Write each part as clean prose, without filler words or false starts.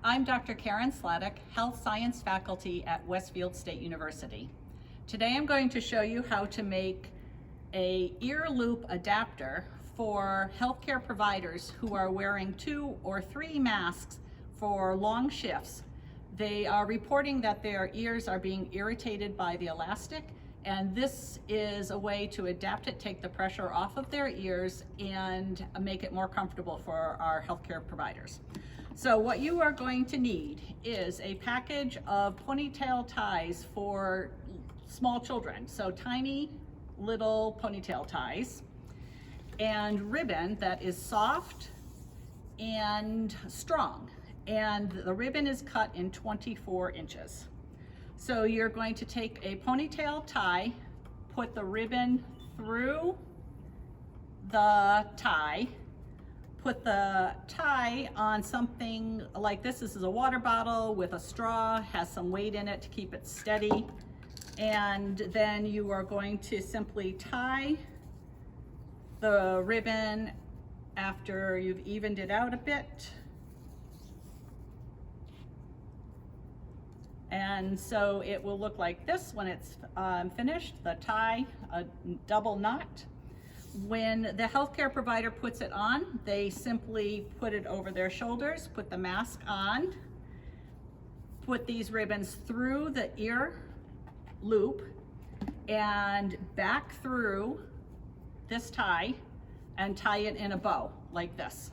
I'm Dr. Karen Sladyk, Health Science Faculty at Westfield State University. Today I'm going to show you how to make a ear loop adapter for healthcare providers who are wearing 2 or 3 masks for long shifts. They are reporting that their ears are being irritated by the elastic, and this is a way to adapt it, take the pressure off of their ears, and make it more comfortable for our healthcare providers. So what you are going to need is a package of ponytail ties for small children, so tiny little ponytail ties, and ribbon that is soft and strong. And the ribbon is cut in 24 inches. So you're going to take a ponytail tie, put the ribbon through the tie, put the tie on something like this. This is a water bottle with a straw, has some weight in it to keep it steady. And then you are going to simply tie the ribbon after you've evened it out a bit. And so it will look like this when it's finished, the tie, a double knot. When the healthcare provider puts it on, they simply put it over their shoulders, put the mask on, put these ribbons through the ear loop and back through this tie and tie it in a bow like this.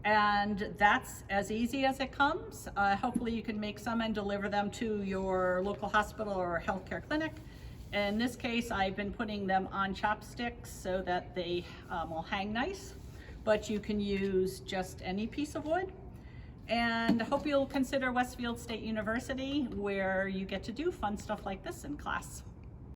And that's as easy as it comes. Hopefully you can make some and deliver them to your local hospital or healthcare clinic. In this case, I've been putting them on chopsticks so that they will hang nice, but you can use just any piece of wood. And I hope you'll consider Westfield State University, where you get to do fun stuff like this in class.